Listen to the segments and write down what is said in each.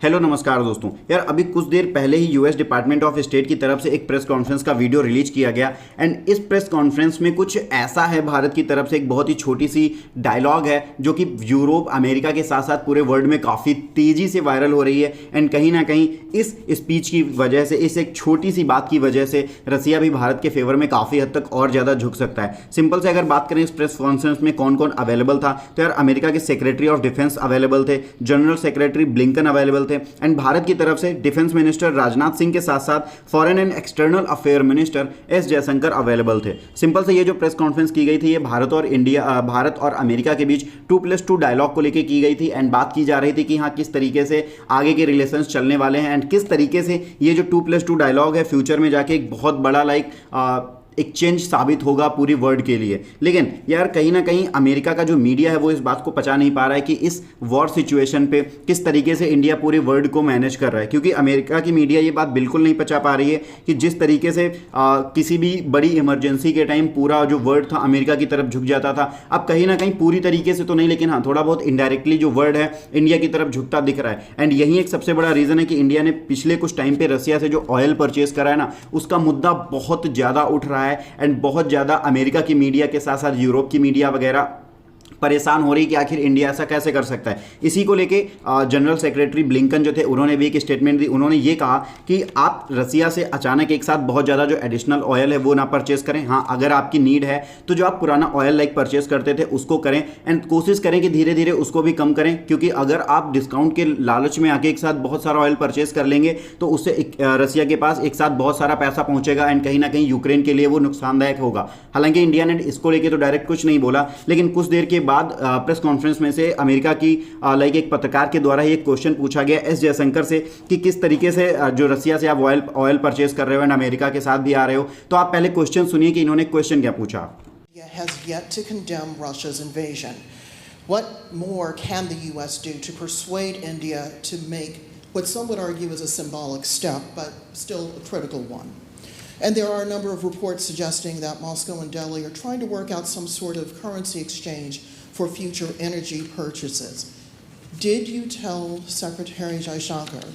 Hello नमस्कार दोस्तों। यार अभी कुछ देर पहले ही यूएस डिपार्टमेंट ऑफ स्टेट की तरफ से एक प्रेस कॉन्फ्रेंस का वीडियो रिलीज किया गया एंड इस प्रेस कॉन्फ्रेंस में कुछ ऐसा है, भारत की तरफ से एक बहुत ही छोटी सी डायलॉग है जो कि यूरोप अमेरिका के साथ साथ पूरे वर्ल्ड में काफ़ी तेज़ी से वायरल हो रही है एंड कहीं ना कहीं इस स्पीच की वजह से, इस एक छोटी सी बात की वजह से रसिया भी भारत के फेवर में काफ़ी हद तक और ज़्यादा झुक सकता है। सिंपल से अगर बात करें इस प्रेस कॉन्फ्रेंस में कौन कौन अवेलेबल था, तो यार अमेरिका के सेक्रेटरी ऑफ डिफेंस अवेलेबल थे, जनरल सेक्रेटरी ब्लिंकन अवेलेबल थे एंड भारत की तरफ से डिफेंस मिनिस्टर राजनाथ सिंह के साथ साथ foreign and external affair minister S Jaishankar available थे। सिंपल से ये जो प्रेस कॉन्फ्रेंस की गई थी ये भारत और अमेरिका के बीच 2+2 डायलॉग को लेकर की गई थी एंड बात की जा रही थी कि हाँ किस तरीके से आगे के रिलेशंस चलने वाले हैं एंड किस तरीके से ये जो 2+2 डायलॉग है फ्यूचर में जाके एक बहुत बड़ा एक चेंज साबित होगा पूरी वर्ल्ड के लिए। लेकिन यार कहीं ना कहीं अमेरिका का जो मीडिया है वो इस बात को पचा नहीं पा रहा है कि इस वॉर सिचुएशन पे किस तरीके से इंडिया पूरे वर्ल्ड को मैनेज कर रहा है, क्योंकि अमेरिका की मीडिया ये बात बिल्कुल नहीं पचा पा रही है कि जिस तरीके से किसी भी बड़ी इमरजेंसी के टाइम पूरा जो वर्ल्ड था अमेरिका की तरफ झुक जाता था, अब कहीं ना कहीं पूरी तरीके से तो नहीं लेकिन हाँ थोड़ा बहुत इनडायरेक्टली जो वर्ल्ड है इंडिया की तरफ झुकता दिख रहा है। एंड यही एक सबसे बड़ा रीज़न है कि इंडिया ने पिछले कुछ टाइम पे रसिया से जो ऑयल परचेज करा है ना उसका मुद्दा बहुत ज़्यादा उठ रहा है एंड बहुत ज़्यादा अमेरिका की मीडिया के साथ साथ यूरोप की मीडिया वगैरह परेशान हो रही कि आखिर इंडिया ऐसा कैसे कर सकता है। इसी को लेके जनरल सेक्रेटरी ब्लिंकन जो थे उन्होंने भी एक स्टेटमेंट दी। उन्होंने ये कहा कि आप रसिया से अचानक एक साथ बहुत ज़्यादा जो एडिशनल ऑयल है वो ना परचेस करें। हाँ अगर आपकी नीड है तो जो आप पुराना ऑयल परचेस करते थे उसको करें एंड कोशिश करें कि धीरे धीरे उसको भी कम करें, क्योंकि अगर आप डिस्काउंट के लालच में आके एक साथ बहुत सारा ऑयल परचेस कर लेंगे तो उससे रसिया के पास एक साथ बहुत सारा पैसा पहुंचेगा एंड कहीं ना कहीं यूक्रेन के लिए वो नुकसानदायक होगा। हालांकि इंडिया ने इसको लेके तो डायरेक्ट कुछ नहीं बोला, लेकिन कुछ देर के बाद प्रेस कॉन्फ्रेंस में से अमेरिका की एक पत्रकार के द्वारा एक क्वेश्चन पूछा गया एस जयशंकर से कि किस तरीके से जो रसिया से आप ऑयल परचेज कर रहे हो एंड अमेरिका के साथ भी आ रहे हो। तो आप पहले क्वेश्चन सुनिए कि इन्होंने क्वेश्चन क्या पूछा। Has yet to condemn Russia's invasion. What more can the US do to persuade India to make what some would argue is a symbolic step, but still a critical one? And there are a number of reports suggesting that Moscow and Delhi are trying to work out some sort of currency exchange for future energy purchases. Did you tell Secretary Jaishankar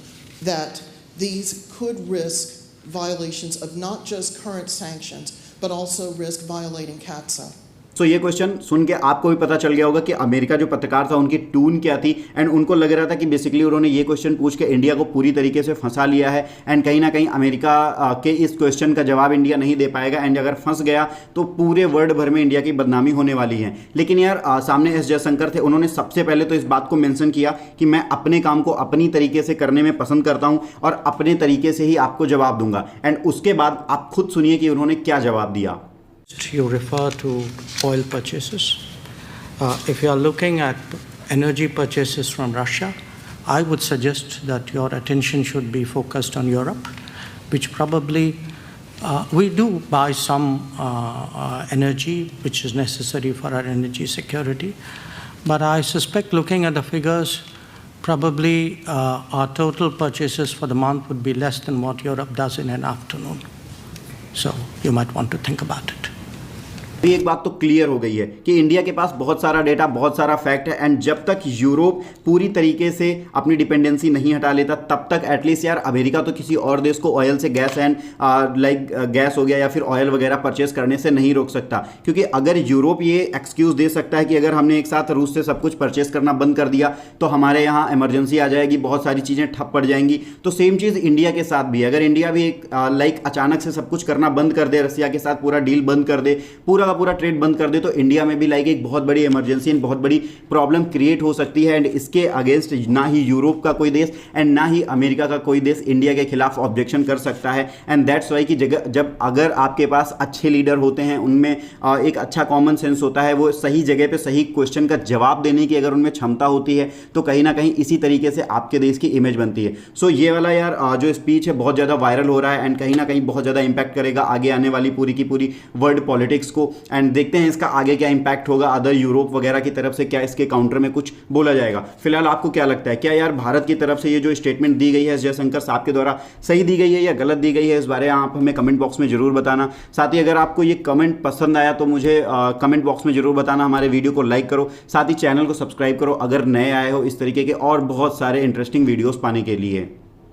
that these could risk violations of not just current sanctions, but also risk violating CAATSA? तो ये question सुन के आपको भी पता चल गया होगा कि अमेरिका जो पत्रकार था उनकी टून क्या थी एंड उनको लग रहा था कि बेसिकली उन्होंने ये क्वेश्चन पूछ के इंडिया को पूरी तरीके से फंसा लिया है एंड कहीं ना कहीं अमेरिका के इस क्वेश्चन का जवाब इंडिया नहीं दे पाएगा एंड अगर फंस गया तो पूरे वर्ल्ड भर में इंडिया की बदनामी होने वाली है। लेकिन यार सामने एस जयशंकर थे, उन्होंने सबसे पहले तो इस बात को मेंशन किया कि मैं अपने काम को अपनी तरीके से करने में पसंद करता हूं और अपने तरीके से ही आपको जवाब दूंगा एंड उसके बाद आप खुद सुनिए कि उन्होंने क्या जवाब दिया। You refer to oil purchases. If you are looking at energy purchases from Russia, I would suggest that your attention should be focused on Europe, which probably we do buy some energy which is necessary for our energy security. But I suspect, looking at the figures, probably our total purchases for the month would be less than what Europe does in an afternoon. So you might want to think about it. अभी एक बात तो clear हो गई है कि India के पास बहुत सारा डेटा, बहुत सारा फैक्ट है एंड जब तक यूरोप पूरी तरीके से अपनी डिपेंडेंसी नहीं हटा लेता तब तक एटलीस्ट यार अमेरिका तो किसी और देश को ऑयल से गैस एंड गैस हो गया या फिर ऑयल वगैरह परचेस करने से नहीं रोक सकता। क्योंकि अगर यूरोप ये एक्सक्यूज़ दे सकता है कि अगर हमने एक साथ रूस से सब कुछ परचेस करना बंद कर दिया तो हमारे यहाँ इमरजेंसी आ जाएगी, बहुत सारी चीज़ें ठप पड़ जाएंगी, तो सेम चीज़ इंडिया के साथ भी। अगर इंडिया भी अचानक से सब कुछ करना बंद कर दे, रसिया के साथ पूरा डील बंद कर दे, पूरा ट्रेड बंद कर दे, तो इंडिया में भी एक बहुत बड़ी इमरजेंसी एंड बहुत बड़ी प्रॉब्लम क्रिएट हो सकती है एंड इसके अगेंस्ट ना ही यूरोप का कोई देश एंड ना ही अमेरिका का कोई देश इंडिया के खिलाफ ऑब्जेक्शन कर सकता है। एंड दैट्स वाई कि जब अगर आपके पास अच्छे लीडर होते हैं, उनमें एक अच्छा कॉमन सेंस होता है, वो सही जगह पे सही क्वेश्चन का जवाब देने की अगर उनमें क्षमता होती है तो कहीं ना कहीं इसी तरीके से आपके देश की इमेज बनती है। सो ये वाला यार जो स्पीच है बहुत ज़्यादा वायरल हो रहा है एंड कहीं ना कहीं बहुत ज़्यादा इंपैक्ट करेगा आगे आने वाली पूरी की पूरी वर्ल्ड पॉलिटिक्स को। एंड देखते हैं इसका आगे क्या इंपैक्ट होगा अदर यूरोप वगैरह की तरफ से, क्या इसके काउंटर में कुछ बोला जाएगा। फिलहाल आपको क्या लगता है, क्या यार भारत की तरफ से ये जो स्टेटमेंट दी गई है जयशंकर साहब के द्वारा सही दी गई है या गलत दी गई है, इस बारे में आप हमें कमेंट बॉक्स में जरूर बताना। साथ ही अगर आपको ये कमेंट पसंद आया तो मुझे कमेंट बॉक्स में जरूर बताना, हमारे वीडियो को लाइक करो, साथ ही चैनल को सब्सक्राइब करो अगर नए आए हो इस तरीके के और बहुत सारे इंटरेस्टिंग वीडियोस पाने के लिए।